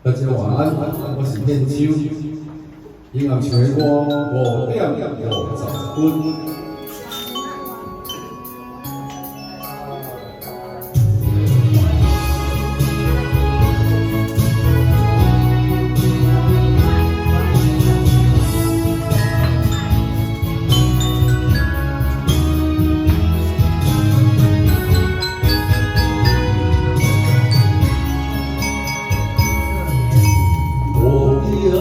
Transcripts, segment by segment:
大家晚安，我是念秋，音乐唱的歌5:50分。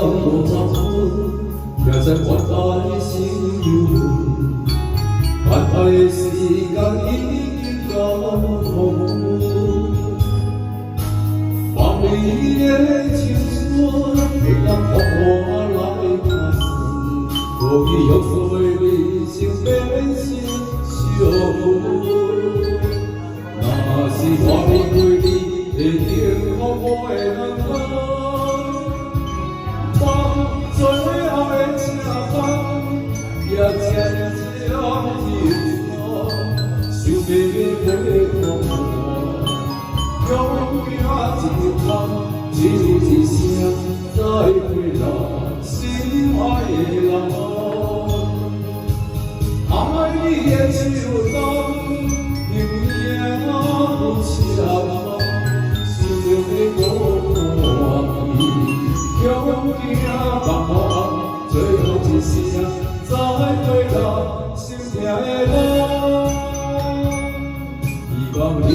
我找出，也在我的心有，但爱的时間已經到紅。望你的青春，給人活來發生，我已有所謂性變成傷。那是我對你的天空，我的人生。最後的情分，也漸漸停了，想要回頭我，永遠一趟，只有一聲再會來，心愛的人，愛你的秋冬，永遠不相忘，想要的我永遠不忘，最後一聲再回來，心痛的人，希望你